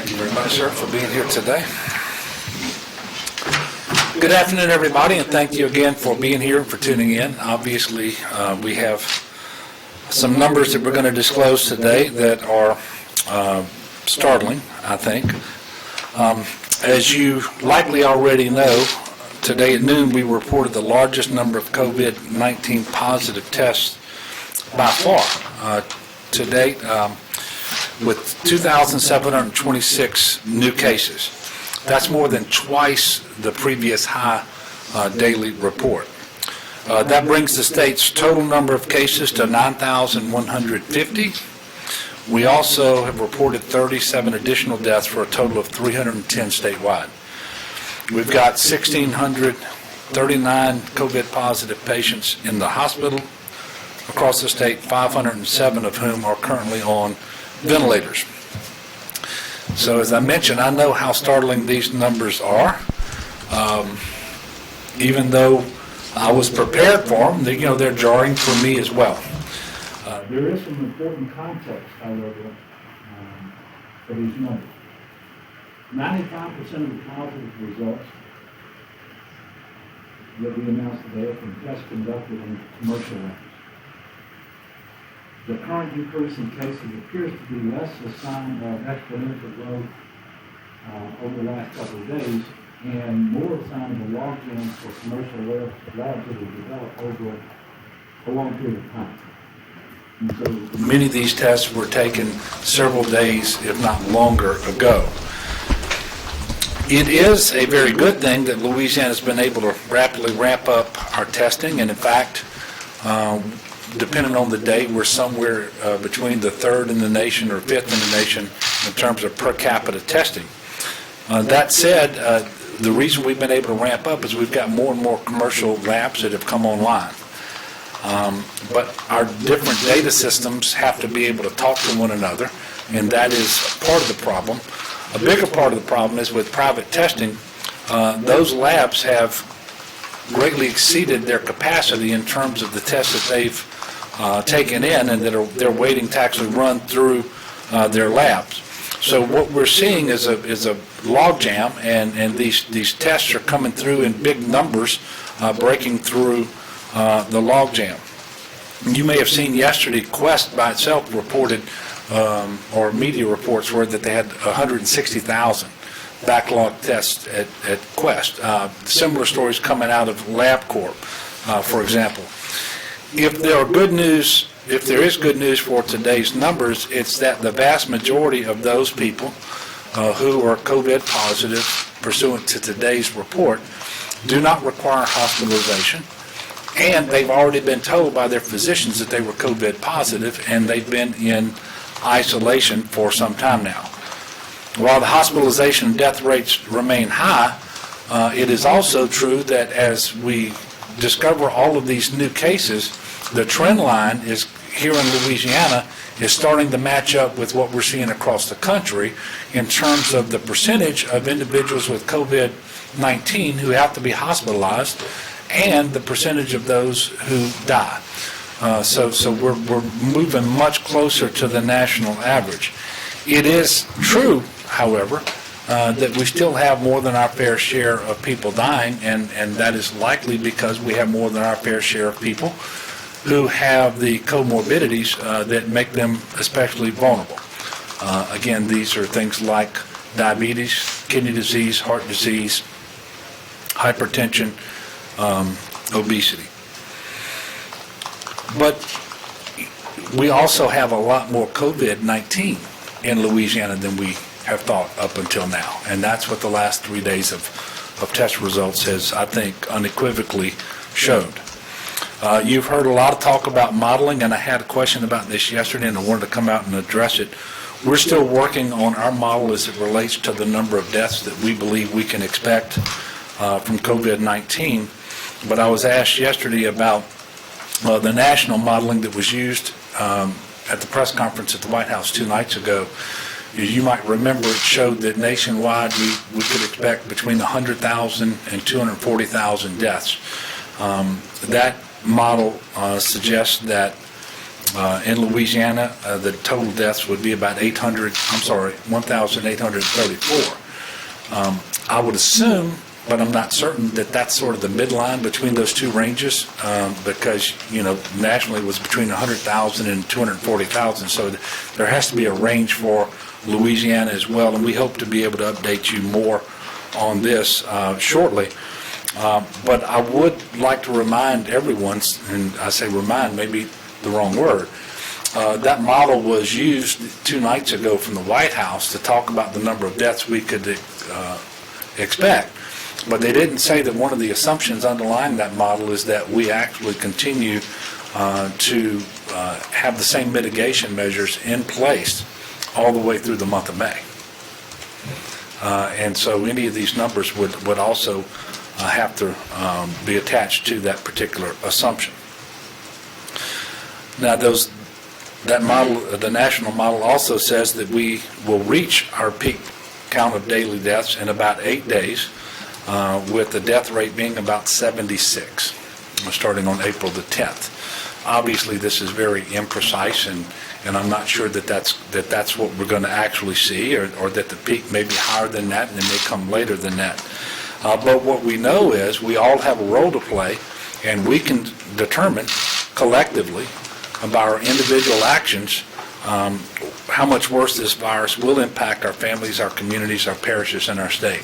Thank you very much, sir, for being here today. Good afternoon, everybody, and thank you again for being here and for tuning in. Obviously, we have some numbers that we're going to disclose today that are startling, I think. As you likely already know, today at noon we reported the largest number of COVID-19 positive tests by far to date, with 2,726 new cases. That's more than twice the previous high daily report. That brings the state's total number of cases to 9,150. We also have reported 37 additional deaths for a total of 310 statewide. We've got 1,639 COVID positive patients in the hospital across the state, 507 of whom are currently on ventilators. So as I mentioned, I know how startling these numbers are. Even though I was prepared for them, they're jarring for me as well. There is some important context, however, for these numbers. 95% of the positive results that we announced today are from tests conducted in commercial labs. The current increase in cases appears to be less a sign of exponential growth over the last couple of days and more a sign of a logjam for commercial labs that have developed over a long period of time. And so many of these tests were taken several days, if not longer, ago. It is a very good thing that Louisiana has been able to rapidly ramp up our testing, and in fact, depending on the day, we're somewhere between the third in the nation or fifth in the nation in terms of per capita testing. That said, the reason we've been able to ramp up is we've got more and more commercial labs that have come online. But our different data systems have to be able to talk to one another, and that is part of the problem. A bigger part of the problem is with private testing, those labs have greatly exceeded their capacity in terms of the tests that they've taken in and that they're waiting to actually run through their labs. So what we're seeing is a logjam, and these tests are coming through in big numbers, breaking through the logjam. You may have seen yesterday, Quest by itself reported, or media reports were that they had 160,000 backlog tests at Quest. Similar stories coming out of LabCorp, for example. If there is good news for today's numbers, it's that the vast majority of those people who are COVID positive pursuant to today's report do not require hospitalization, and they've already been told by their physicians that they were COVID positive, and they've been in isolation for some time now. While the hospitalization and death rates remain high, it is also true that as we discover all of these new cases, the trend line is here in Louisiana is starting to match up with what we're seeing across the country in terms of the percentage of individuals with COVID-19 who have to be hospitalized and the percentage of those who die. So we're moving much closer to the national average. It is true, however, that we still have more than our fair share of people dying, and that is likely because we have more than our fair share of people who have the comorbidities that make them especially vulnerable. Again, these are things like diabetes, kidney disease, heart disease, hypertension, obesity. But we also have a lot more COVID-19 in Louisiana than we have thought up until now, and that's what the last 3 days of test results has, I think, unequivocally showed. You've heard a lot of talk about modeling, and I had a question about this yesterday, and I wanted to come out and address it. We're still working on our model as it relates to the number of deaths that we believe we can expect from COVID-19, but I was asked yesterday about the national modeling that was used at the press conference at the White House 2 nights ago. You might remember it showed that nationwide we could expect between 100,000 and 240,000 deaths. That model suggests that In Louisiana, the total deaths would be about 1,834. I would assume, but I'm not certain, that that's sort of the midline between those two ranges, because, nationally it was between 100,000 and 240,000, so there has to be a range for Louisiana as well, and we hope to be able to update you more on this shortly. But I would like to remind everyone, and I say remind, maybe the wrong word, that model was used 2 nights ago from the White House to talk about the number of deaths we could expect. But they didn't say that one of the assumptions underlying that model is that we actually continue to have the same mitigation measures in place all the way through the month of May. And so any of these numbers would also have to be attached to that particular assumption. Now, that model, the national model, also says that we will reach our peak count of daily deaths in about 8 days, with the death rate being about 76, starting on April the 10th. Obviously, this is very imprecise, and I'm not sure that that's what we're going to actually see, or that the peak may be higher than that, and it may come later than that. But what we know is we all have a role to play, and we can determine collectively by our individual actions how much worse this virus will impact our families, our communities, our parishes, and our state.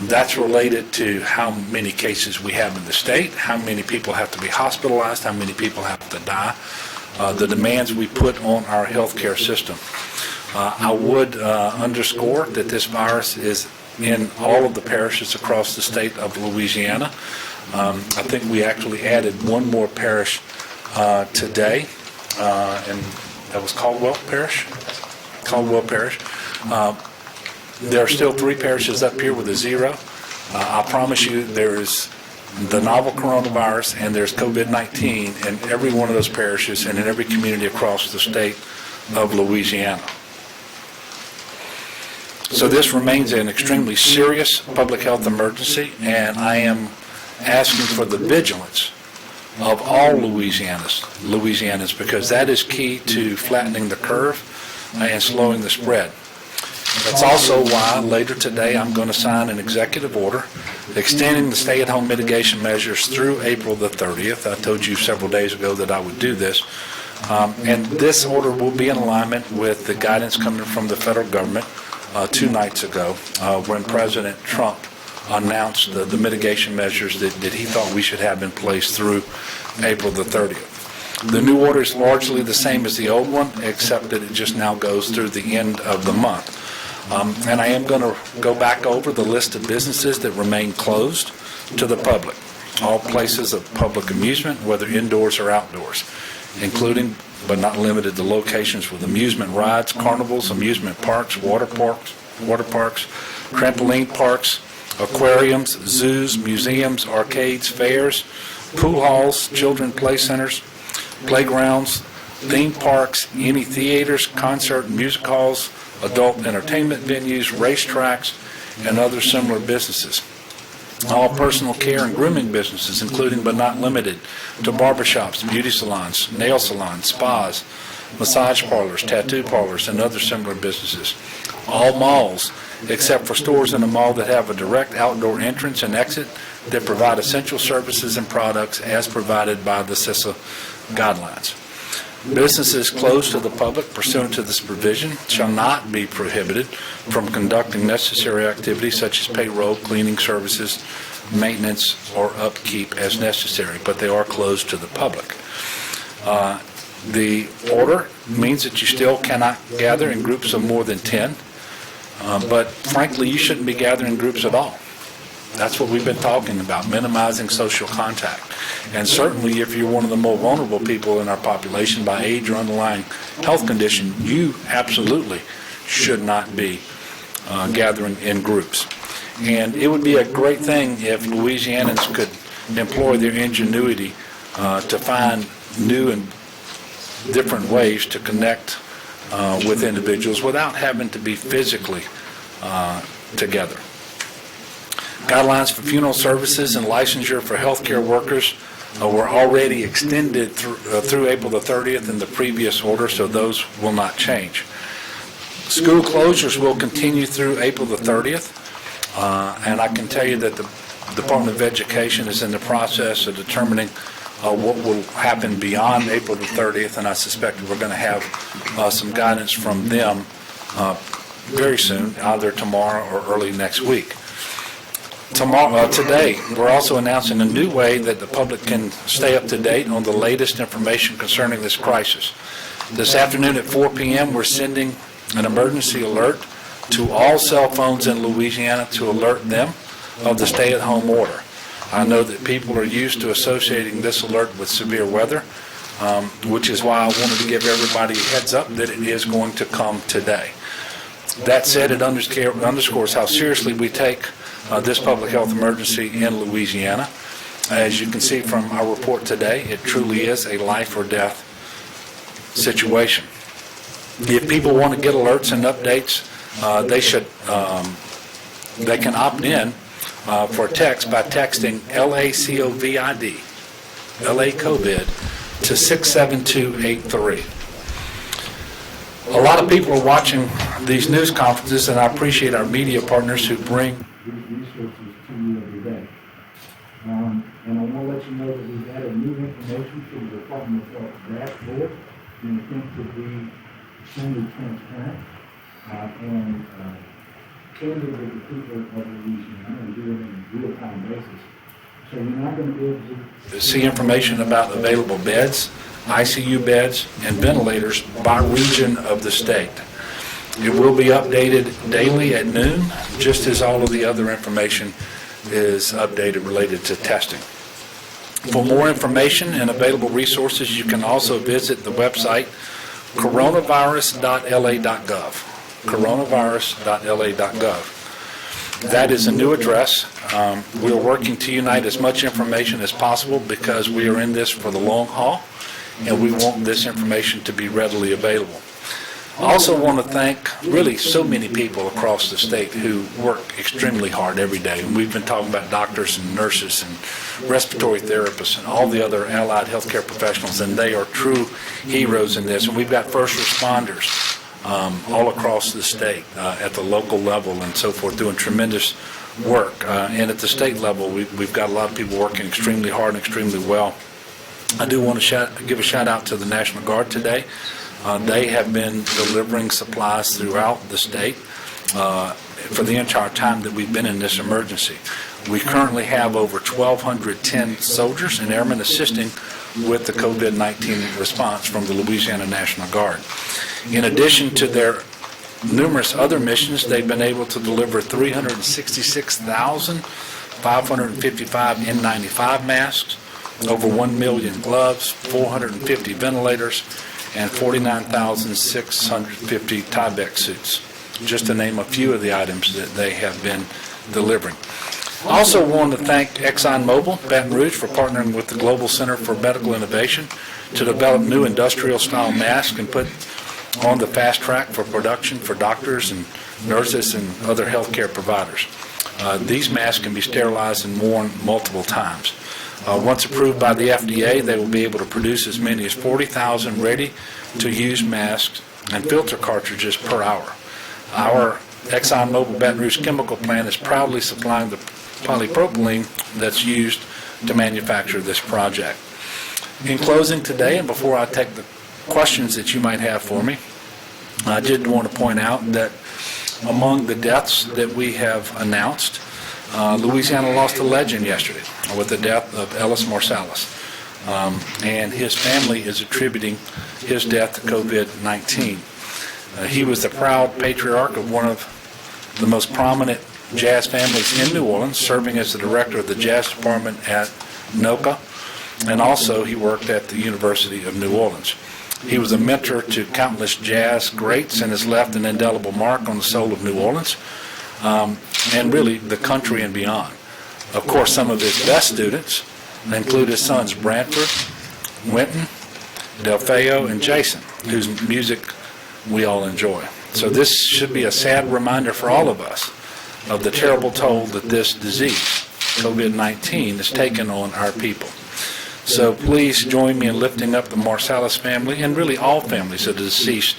That's related to how many cases we have in the state, how many people have to be hospitalized, how many people have to die, the demands we put on our healthcare system. I would underscore that this virus is in all of the parishes across the state of Louisiana. I think we actually added one more parish today, and that was Caldwell Parish. There are still 3 parishes up here with a 0. I promise you there is the novel coronavirus and there's COVID-19 in every one of those parishes and in every community across the state of Louisiana. So this remains an extremely serious public health emergency, and I am asking for the vigilance of all Louisianans, because that is key to flattening the curve and slowing the spread. That's also why later today I'm going to sign an executive order extending the stay-at-home mitigation measures through April the 30th. I told you several days ago that I would do this. And this order will be in alignment with the guidance coming from the federal government 2 nights ago, when President Trump announced the mitigation measures that he thought we should have in place through April the 30th. The new order is largely the same as the old one, except that it just now goes through the end of the month. And I am going to go back over the list of businesses that remain closed to the public, all places of public amusement, whether indoors or outdoors, including but not limited to locations with amusement rides, carnivals, amusement parks, water parks, trampoline parks, aquariums, zoos, museums, arcades, fairs, pool halls, children play centers, playgrounds, theme parks, any theaters, concert and music halls, adult entertainment venues, racetracks, and other similar businesses. All personal care and grooming businesses, including but not limited to barbershops, beauty salons, nail salons, spas, massage parlors, tattoo parlors, and other similar businesses. All malls, except for stores in a mall that have a direct outdoor entrance and exit that provide essential services and products as provided by the CISA guidelines. Businesses closed to the public pursuant to this provision shall not be prohibited from conducting necessary activities such as payroll, cleaning services, maintenance, or upkeep as necessary, but they are closed to the public. The order means that you still cannot gather in groups of more than 10, but frankly, you shouldn't be gathering in groups at all. That's what we've been talking about, minimizing social contact. And certainly if you're one of the more vulnerable people in our population by age or underlying health condition, you absolutely should not be gathering in groups. And it would be a great thing if Louisianans could employ their ingenuity to find new and different ways to connect with individuals without having to be physically together. Guidelines for funeral services and licensure for healthcare workers were already extended through April the 30th in the previous order, so those will not change. School closures will continue through April the 30th, and I can tell you that the Department of Education is in the process of determining what will happen beyond April the 30th, and I suspect we're going to have some guidance from them very soon, either tomorrow or early next week. Today, we're also announcing a new way that the public can stay up to date on the latest information concerning this crisis. This afternoon at 4 p.m., we're sending an emergency alert to all cell phones in Louisiana to alert them of the stay-at-home order. I know that people are used to associating this alert with severe weather, which is why I wanted to give everybody a heads up that it is going to come today. That said, it underscores how seriously we take this public health emergency in Louisiana. As you can see from our report today, it truly is a life or death situation. If people want to get alerts and updates, they can opt in for text by texting LACOVID to 67283. A lot of people are watching these news conferences, and I appreciate our media partners who bring these resources to you every day. And I want to let you know that we've added new information to the Department of Health dashboard in an attempt to be extremely transparent and candid with the people of Louisiana and do it on a real-time basis. So you're not going to be able to see information about available beds, ICU beds, and ventilators by region of the state. It will be updated daily at noon, just as all of the other information is updated related to testing. For more information and available resources, you can also visit the website coronavirus.la.gov. coronavirus.la.gov. That is a new address. We're working to unite as much information as possible because we are in this for the long haul, and we want this information to be readily available. I also want to thank really so many people across the state who work extremely hard every day. And we've been talking about doctors and nurses and respiratory therapists and all the other allied healthcare professionals, and they are true heroes in this. And we've got first responders all across the state at the local level and so forth doing tremendous work. And at the state level, we've got a lot of people working extremely hard and extremely well. I do want to give a shout out to the National Guard today. They have been delivering supplies throughout the state for the entire time that we've been in this emergency. We currently have over 1,210 soldiers and airmen assisting with the COVID-19 response from the Louisiana National Guard. In addition to their numerous other missions, they've been able to deliver 366,555 N95 masks, over 1 million gloves, 450 ventilators, and 49,650 Tyvek suits, just to name a few of the items that they have been delivering. I also want to thank ExxonMobil Baton Rouge for partnering with the Global Center for Medical Innovation to develop new industrial-style masks and put on the fast track for production for doctors and nurses and other healthcare providers. These masks can be sterilized and worn multiple times. Once approved by the FDA, they will be able to produce as many as 40,000 ready-to-use masks and filter cartridges per hour. Our ExxonMobil Baton Rouge chemical plant is proudly supplying the polypropylene that's used to manufacture this project. In closing today, and before I take the questions that you might have for me, I did want to point out that among the deaths that we have announced, Louisiana lost a legend yesterday with the death of Ellis Marsalis, and his family is attributing his death to COVID-19. He was the proud patriarch of one of the most prominent jazz families in New Orleans, serving as the director of the jazz department at NOCA, and also he worked at the University of New Orleans. He was a mentor to countless jazz greats and has left an indelible mark on the soul of New Orleans, and really the country and beyond. Of course, some of his best students include his sons Brantford, Winton, Delfeo, and Jason, whose music we all enjoy. So this should be a sad reminder for all of us of the terrible toll that this disease, COVID-19, has taken on our people. So please join me in lifting up the Marsalis family and really all families of the deceased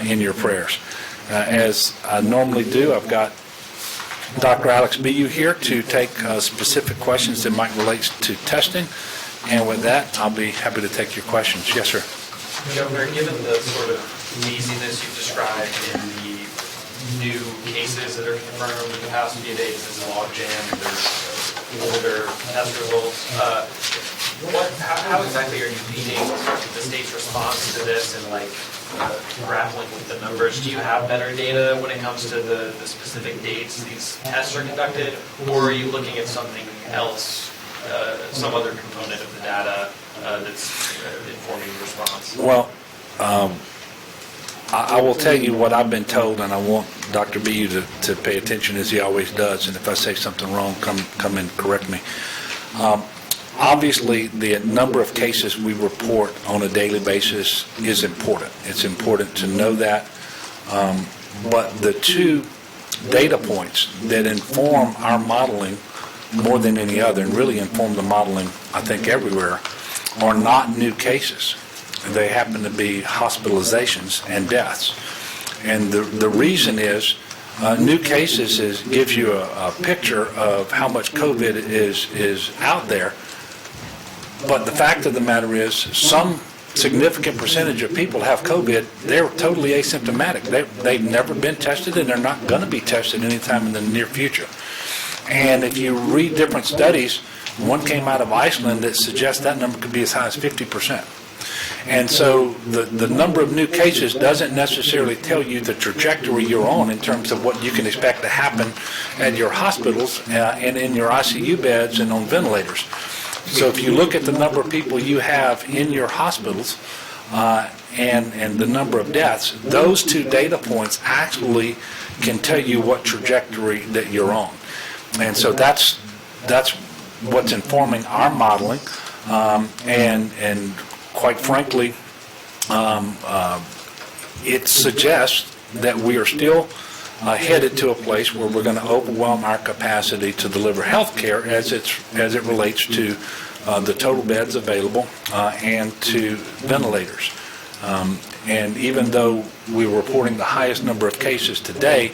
in your prayers. As I normally do, I've got Dr. Alex Bu here to take specific questions that might relate to testing. And with that, I'll be happy to take your questions. Yes, sir. Governor, given the sort of laziness you've described in the new cases that are confirmed in the past few days, there's a logjam, there's older test results, how exactly are you leading the state's response to this and grappling with the numbers? Do you have better data when it comes to the specific dates these tests are conducted, or are you looking at something else, some other component of the data that's informing the response? Well, I will tell you what I've been told, and I want Dr. Bu to pay attention as he always does, and if I say something wrong, come and correct me. Obviously, the number of cases we report on a daily basis is important. It's important to know that. But the two data points that inform our modeling more than any other, and really inform the modeling, I think, everywhere, are not new cases. They happen to be hospitalizations and deaths. And the reason is, new cases gives you a picture of how much COVID is out there. But the fact of the matter is, some significant percentage of people have COVID. They're totally asymptomatic. They've never been tested, and they're not going to be tested anytime in the near future. And if you read different studies, one came out of Iceland that suggests that number could be as high as 50%. And so the number of new cases doesn't necessarily tell you the trajectory you're on in terms of what you can expect to happen at your hospitals and in your ICU beds and on ventilators. So if you look at the number of people you have in your hospitals and the number of deaths, those two data points actually can tell you what trajectory that you're on. And so that's what's informing our modeling. And quite frankly, it suggests that we are still headed to a place where we're going to overwhelm our capacity to deliver health care as it relates to the total beds available and to ventilators. And even though we're reporting the highest number of cases today,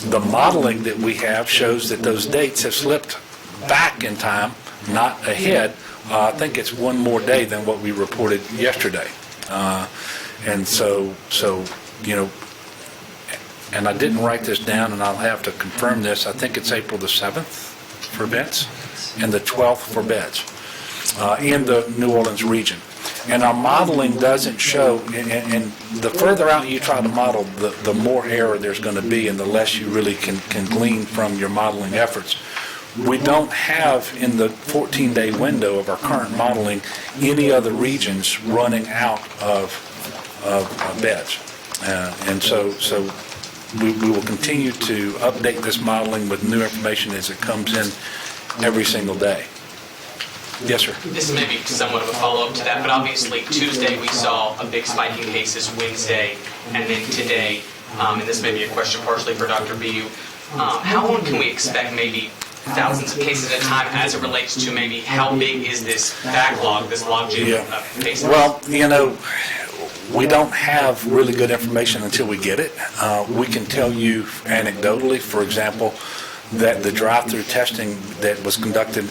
the modeling that we have shows that those dates have slipped back in time, not ahead. I think it's one more day than what we reported yesterday. And so, and I didn't write this down, and I'll have to confirm this. I think it's April the 7th for vents and the 12th for beds in the New Orleans region. And our modeling doesn't show, and the further out you try to model, the more error there's going to be and the less you really can glean from your modeling efforts. We don't have in the 14-day window of our current modeling any other regions running out of beds. And so we will continue to update this modeling with new information as it comes in every single day. Yes, sir. This may be somewhat of a follow-up to that, but obviously Tuesday we saw a big spike in cases, Wednesday, and then today, and this may be a question partially for Dr. Bu, how long can we expect maybe thousands of cases at a time as it relates to maybe how big is this backlog, this logjam of cases? Well, we don't have really good information until we get it. We can tell you anecdotally, for example, that the drive-through testing that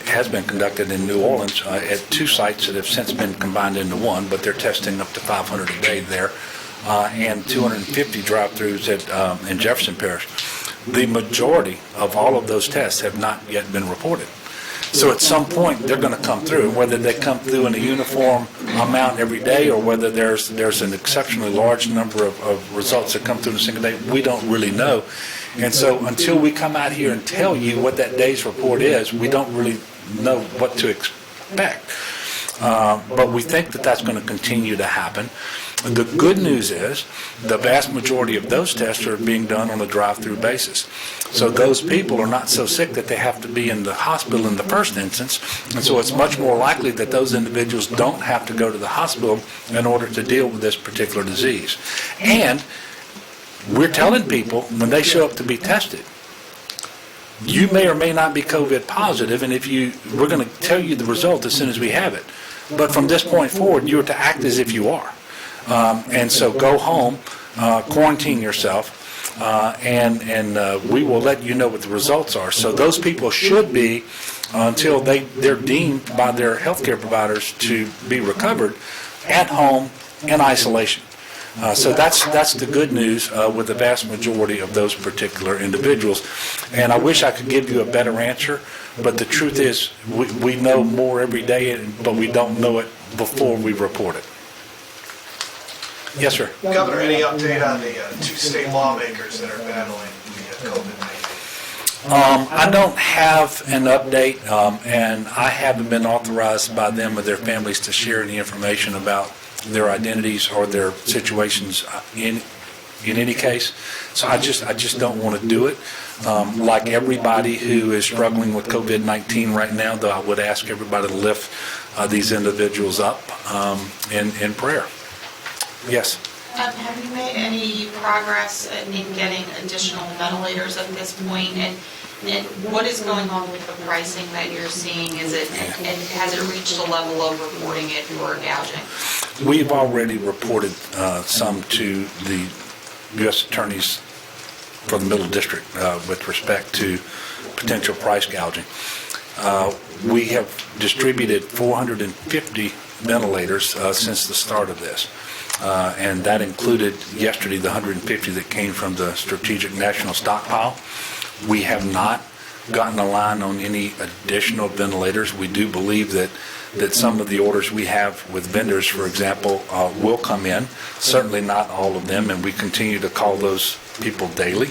has been conducted in New Orleans at two sites that have since been combined into one, but they're testing up to 500 a day there, and 250 drive-throughs in Jefferson Parish. The majority of all of those tests have not yet been reported. So at some point, they're going to come through. Whether they come through in a uniform amount every day or whether there's an exceptionally large number of results that come through in a single day, we don't really know. And so until we come out here and tell you what that day's report is, we don't really know what to expect. But we think that that's going to continue to happen. The good news is the vast majority of those tests are being done on a drive-through basis. So those people are not so sick that they have to be in the hospital in the first instance. And so it's much more likely that those individuals don't have to go to the hospital in order to deal with this particular disease. And we're telling people when they show up to be tested, you may or may not be COVID positive, and we're going to tell you the result as soon as we have it. But from this point forward, you are to act as if you are. And so go home, quarantine yourself, and we will let you know what the results are. So those people should be, until they're deemed by their healthcare providers to be recovered, at home in isolation. So that's the good news with the vast majority of those particular individuals. And I wish I could give you a better answer, but the truth is we know more every day, but we don't know it before we report it. Yes, sir. Governor, any update on the two state lawmakers that are battling the COVID-19? I don't have an update, and I haven't been authorized by them or their families to share any information about their identities or their situations in any case. So I just don't want to do it. Like everybody who is struggling with COVID-19 right now, though, I would ask everybody to lift these individuals up in prayer. Yes. Have you made any progress in getting additional ventilators at this point? And what is going on with the pricing that you're seeing? And has it reached a level of reporting it or gouging? We've already reported some to the U.S. attorneys for the Middle District with respect to potential price gouging. We have distributed 450 ventilators since the start of this. And that included yesterday the 150 that came from the Strategic National Stockpile. We have not gotten a line on any additional ventilators. We do believe that some of the orders we have with vendors, for example, will come in. Certainly not all of them, and we continue to call those people daily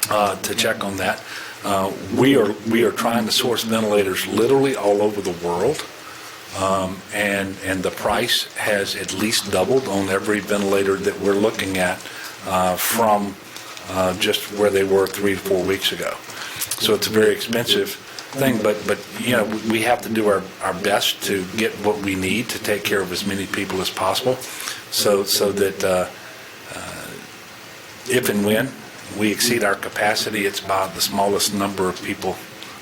to check on that. We are trying to source ventilators literally all over the world. And the price has at least doubled on every ventilator that we're looking at from just where they were 3 to 4 weeks ago. So it's a very expensive thing, but you know, we have to do our best to get what we need to take care of as many people as possible, so that if and when we exceed our capacity, it's by the smallest number of people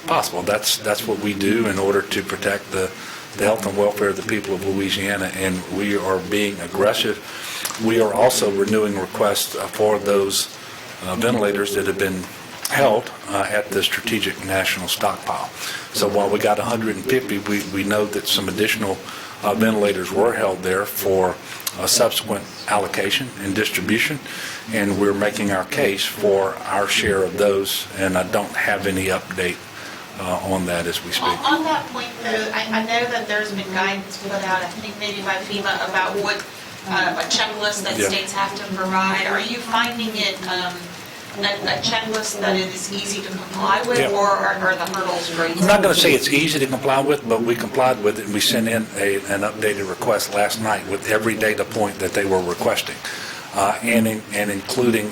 possible. That's what we do in order to protect the health and welfare of the people of Louisiana, and we are being aggressive. We are also renewing requests for those ventilators that have been held at the Strategic National Stockpile. So while we got 150, we know that some additional ventilators were held there for a subsequent allocation and distribution, and we're making our case for our share of those, and I don't have any update on that as we speak. On that point, though, I know that there's been guidance put out, I think maybe by FEMA, about what a checklist that states have to provide. Are you finding it a checklist that it is easy to comply with, or are the hurdles great? I'm not going to say it's easy to comply with, but we complied with it, and we sent in an updated request last night with every data point that they were requesting, and including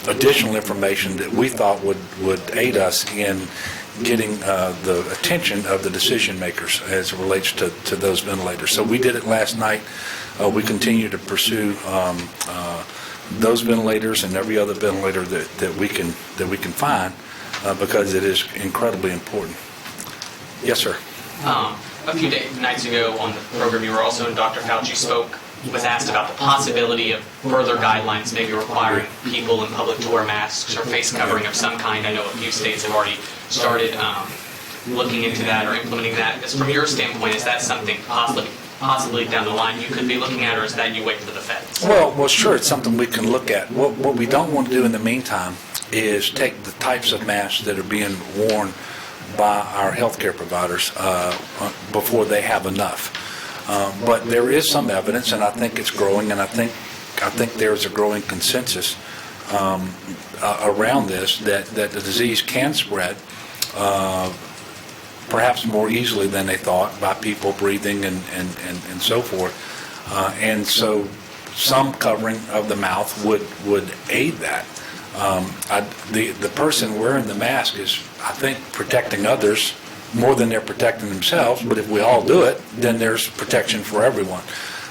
additional information that we thought would aid us in getting the attention of the decision makers as it relates to those ventilators. So we did it last night. We continue to pursue those ventilators and every other ventilator that we can find because it is incredibly important. Yes, sir. A few nights ago on the program you were also in, Dr. Fauci was asked about the possibility of further guidelines maybe requiring people in public to wear masks or face covering of some kind. I know a few states have already started looking into that or implementing that. Just from your standpoint, is that something possibly down the line you could be looking at, or is that you wait for the feds? Well, sure, it's something we can look at. What we don't want to do in the meantime is take the types of masks that are being worn by our healthcare providers before they have enough. But there is some evidence, and I think it's growing, and I think there's a growing consensus around this that the disease can spread perhaps more easily than they thought by people breathing and so forth. And so some covering of the mouth would aid that. The person wearing the mask is, I think, protecting others more than they're protecting themselves, but if we all do it, then there's protection for everyone.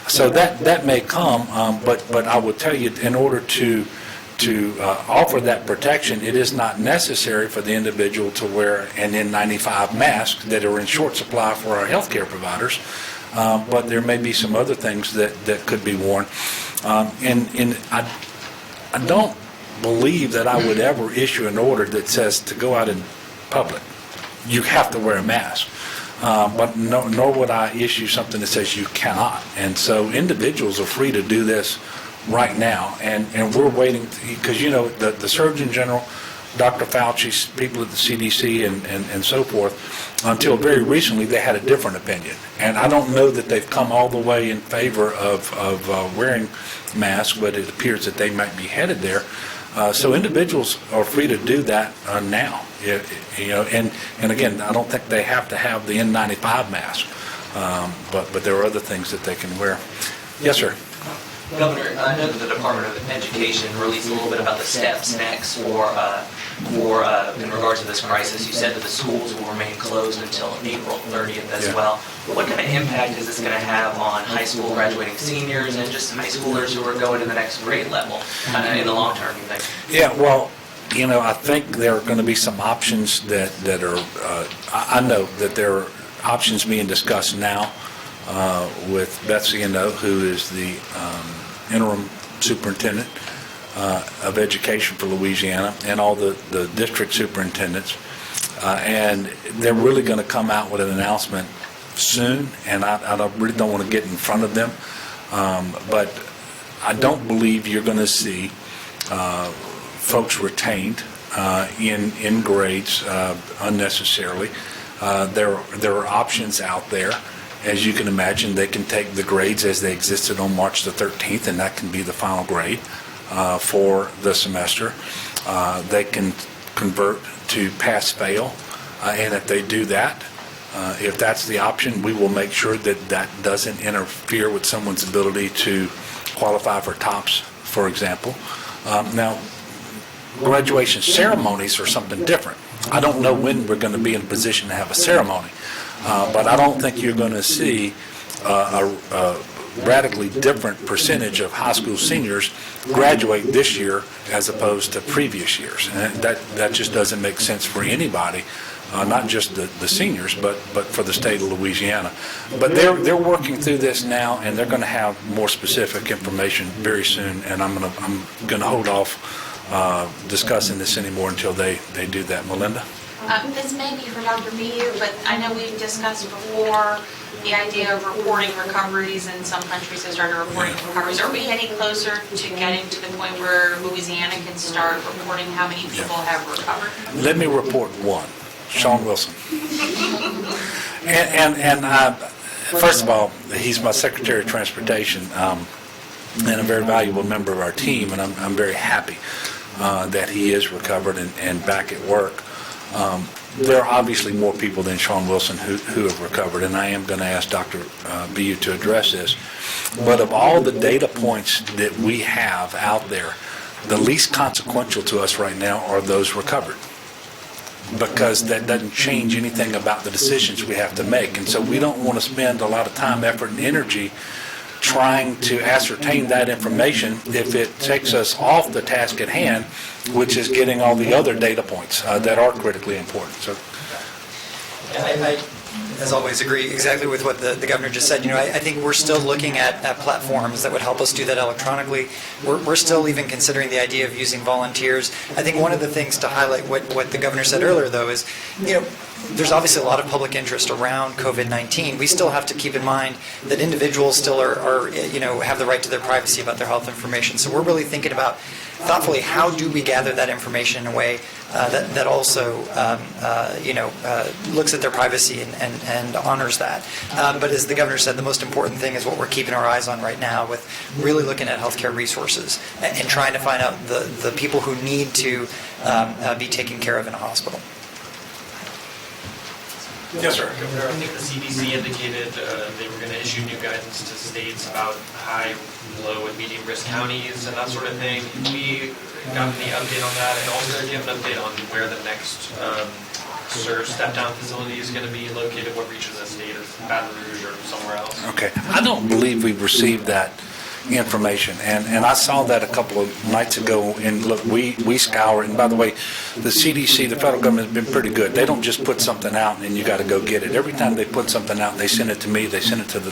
So that may come, but I would tell you, in order to to offer that protection, it is not necessary for the individual to wear an N95 mask that are in short supply for our healthcare providers. But there may be some other things that could be worn. And I don't believe that I would ever issue an order that says to go out in public, you have to wear a mask. But nor would I issue something that says you cannot. And so individuals are free to do this right now. And we're waiting, because, you know, the Surgeon General, Dr. Fauci, people at the CDC and so forth, until very recently, they had a different opinion. And I don't know that they've come all the way in favor of wearing masks, but it appears that they might be headed there. So individuals are free to do that now. You know, and again, I don't think they have to have the N95 mask, but there are other things that they can wear. Yes, sir. Governor, I know that the Department of Education released a little bit about the steps next for in regards to this crisis. You said that the schools will remain closed until April 30th as well. What kind of impact is this going to have on high school graduating seniors and just high schoolers who are going to the next grade level in the long term, you think? Yeah, well, you know, I think there are going to be some options that are, I know that there are options being discussed now with Betsy who is the interim superintendent of education for Louisiana, and all the district superintendents. And they're really going to come out with an announcement soon, and I really don't want to get in front of them. But I don't believe you're going to see folks retained in grades unnecessarily. There are options out there. As you can imagine, they can take the grades as they existed on March the 13th, and that can be the final grade for the semester. They can convert to pass-fail, and if they do that, if that's the option, we will make sure that that doesn't interfere with someone's ability to qualify for TOPS, for example. Now, graduation ceremonies are something different. I don't know when we're going to be in a position to have a ceremony, but I don't think you're going to see a radically different percentage of high school seniors graduate this year as opposed to previous years. And that just doesn't make sense for anybody, not just the seniors, but for the state of Louisiana. But they're working through this now, and they're going to have more specific information very soon, and I'm going to hold off discussing this anymore until they do that. Melinda? This may be for Dr. BU, but I know we've discussed before the idea of reporting recoveries, and some countries have started reporting recoveries. Are we getting closer to getting to the point where Louisiana can start reporting how many people have recovered? Let me report one. Sean Wilson. And first of all, he's my Secretary of Transportation and a very valuable member of our team, and I'm very happy that he is recovered and back at work. There are obviously more people than Sean Wilson who have recovered, and I am going to ask Dr. BU to address this. But of all the data points that we have out there, the least consequential to us right now are those recovered, because that doesn't change anything about the decisions we have to make. And so we don't want to spend a lot of time, effort, and energy trying to ascertain that information if it takes us off the task at hand, which is getting all the other data points that are critically important. So, I as always, agree exactly with what the governor just said. You know, I think we're still looking at platforms that would help us do that electronically. We're still even considering the idea of using volunteers. I think one of the things to highlight what the governor said earlier, though, is, you know, there's obviously a lot of public interest around COVID-19. We still have to keep in mind that individuals still are you know, have the right to their privacy about their health information. So we're really thinking about thoughtfully, how do we gather that information in a way that also you know, looks at their privacy and honors that. But as the governor said, the most important thing is what we're keeping our eyes on right now, with really looking at healthcare resources and trying to find out the people who need to be taken care of in a hospital. yes, sir. Governor, I think the CDC indicated they were going to issue new guidance to states about high, low, and medium risk counties and that sort of thing. Have we gotten any update on that? And also, do you have an update on where the next SURE step-down facility is going to be located? What region of the state? Is Baton Rouge or somewhere else? Okay. I don't believe we've received that information. And I saw that a couple of nights ago, and look, we scour, and by the way, the CDC, the federal government, has been pretty good. They don't just put something out and you got to go get it. Every time they put something out, they send it to me, they send it to the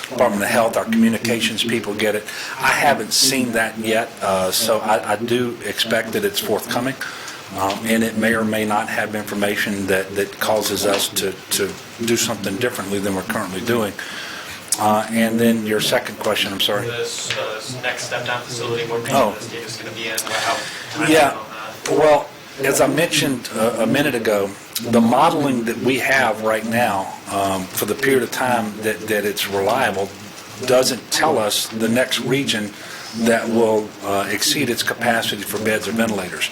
Department of Health, our communications people get it. I haven't seen that yet, so I do expect that it's forthcoming. And it may or may not have information that causes us to do something differently than we're currently doing. And then your second question, I'm sorry. This next step-down facility, what region Oh. the state is going to be in, how timeline Yeah, on that? well, as I mentioned a minute ago, the modeling that we have right now for the period of time that it's reliable doesn't tell us the next region that will exceed its capacity for beds or ventilators.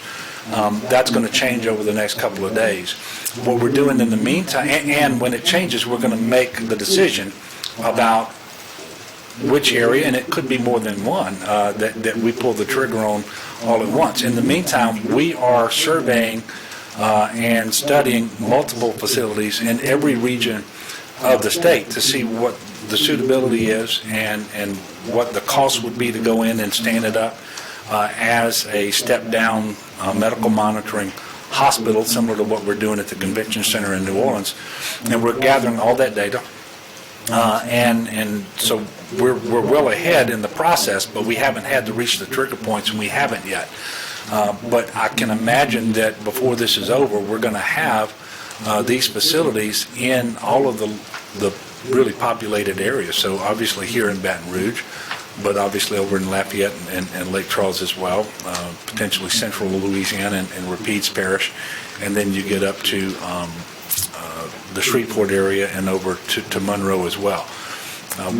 That's going to change over the next couple of days. What we're doing in the meantime, and when it changes, we're going to make the decision about which area, and it could be more than one, that we pull the trigger on all at once. In the meantime, we are surveying and studying multiple facilities in every region of the state to see what the suitability is and what the cost would be to go in and stand it up as a step-down medical monitoring hospital, similar to what we're doing at the Convention Center in New Orleans. And we're gathering all that data. And so we're well ahead in the process, but we haven't had to reach the trigger points, and we haven't yet. But I can imagine that before this is over, we're going to have these facilities in all of the really populated areas. So obviously here in Baton Rouge, but obviously over in Lafayette and Lake Charles as well, potentially central Louisiana and Rapides Parish, and then you get up to the Shreveport area and over to Monroe as well.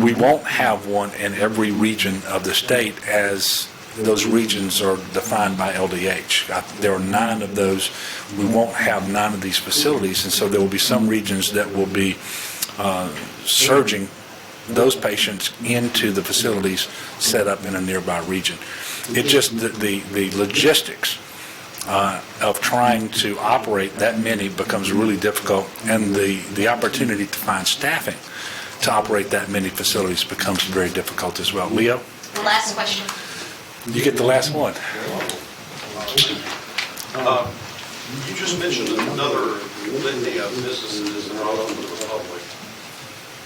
We won't have one in every region of the state, as those regions are defined by LDH. There are 9 of those. We won't have 9 of these facilities, and so there will be some regions that will be surging those patients into the facilities set up in a nearby region. It just, the logistics of trying to operate that many becomes really difficult, and the opportunity to find staffing to operate that many facilities becomes very difficult as well. Leo? Last question. You get the last one. You just mentioned another litany of businesses that are open to the public.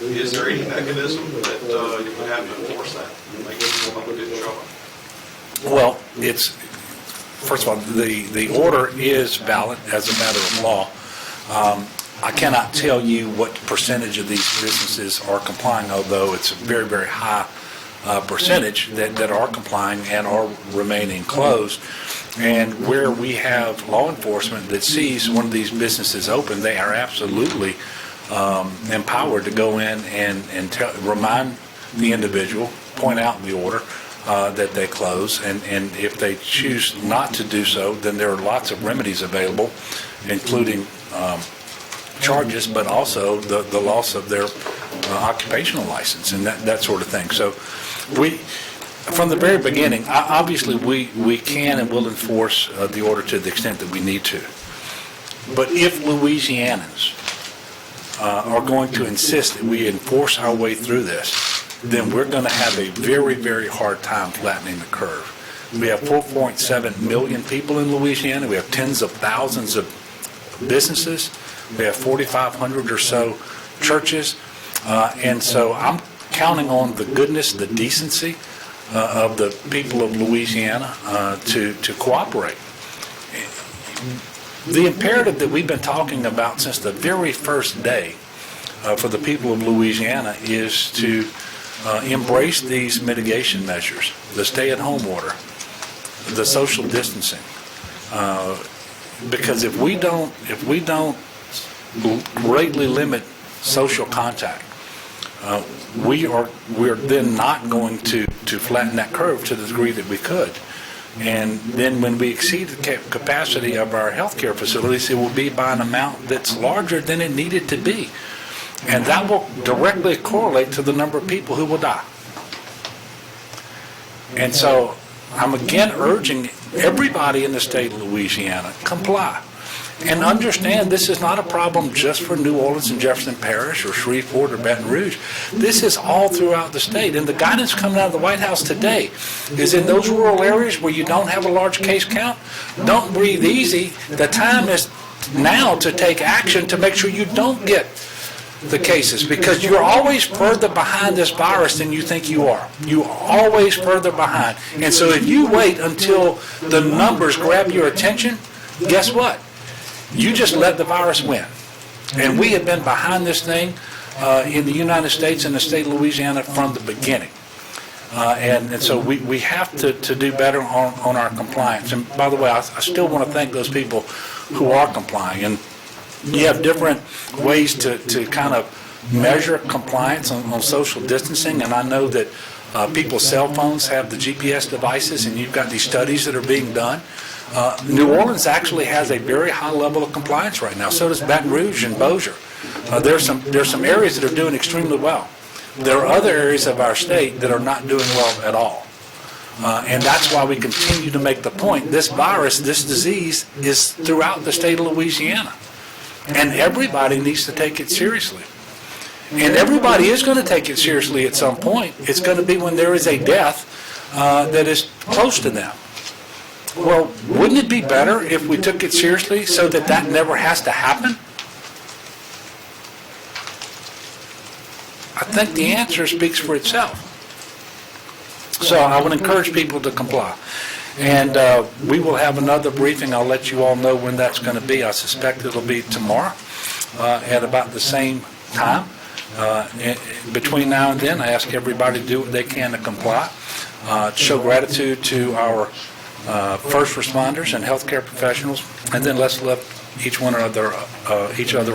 Is there any mechanism that you would have to enforce that? Make it a good job? Well, first of all, the order is valid as a matter of law. I cannot tell you what percentage of these businesses are complying, although it's a very, very high percentage that are complying and are remaining closed. And where we have law enforcement that sees one of these businesses open, they are absolutely empowered to go in and remind the individual, point out in the order that they close, and if they choose not to do so, then there are lots of remedies available, including charges, but also the loss of their occupational license and that sort of thing. So from the very beginning, obviously we can and will enforce the order to the extent that we need to. But if Louisianans are going to insist that we enforce our way through this, then we're going to have a very, very hard time flattening the curve. We have 4.7 million people in Louisiana. We have tens of thousands of businesses. We have 4,500 or so churches. And so I'm counting on the goodness, the decency of the people of Louisiana to cooperate. The imperative that we've been talking about since the very first day for the people of Louisiana is to embrace these mitigation measures, the stay-at-home order, the social distancing, because if we don't greatly limit social contact, we're then not going to flatten that curve to the degree that we could. And then when we exceed the capacity of our healthcare facilities, it will be by an amount that's larger than it needed to be. And that will directly correlate to the number of people who will die. And so I'm again urging everybody in the state of Louisiana, comply. And understand, this is not a problem just for New Orleans and Jefferson Parish or Shreveport or Baton Rouge. This is all throughout the state. And the guidance coming out of the White House today is in those rural areas where you don't have a large case count, don't breathe easy. The time is now to take action to make sure you don't get the cases, because you're always further behind this virus than you think you are. You are always further behind. And so if you wait until the numbers grab your attention, guess what? You just let the virus win. And we have been behind this thing in the United States and the state of Louisiana from the beginning. And so we have to do better on our compliance. And by the way, I still want to thank those people who are complying. And you have different ways to kind of measure compliance on social distancing, and I know that people's cell phones have the GPS devices, and you've got these studies that are being done. New Orleans actually has a very high level of compliance right now. So does Baton Rouge and Bossier. There's some areas that are doing extremely well. There are other areas of our state that are not doing well at all. And that's why we continue to make the point, this virus, this disease is throughout the state of Louisiana. And everybody needs to take it seriously. And everybody is going to take it seriously at some point. It's going to be when there is a death that is close to them. Well, wouldn't it be better if we took it seriously so that that never has to happen? I think the answer speaks for itself. So I would encourage people to comply. And we will have another briefing. I'll let you all know when that's going to be. I suspect it'll be tomorrow at about the same time. Between now and then, I ask everybody to do what they can to comply. Show gratitude to our first responders and healthcare professionals, and then let's lift each other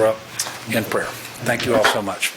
up in prayer. Thank you all so much.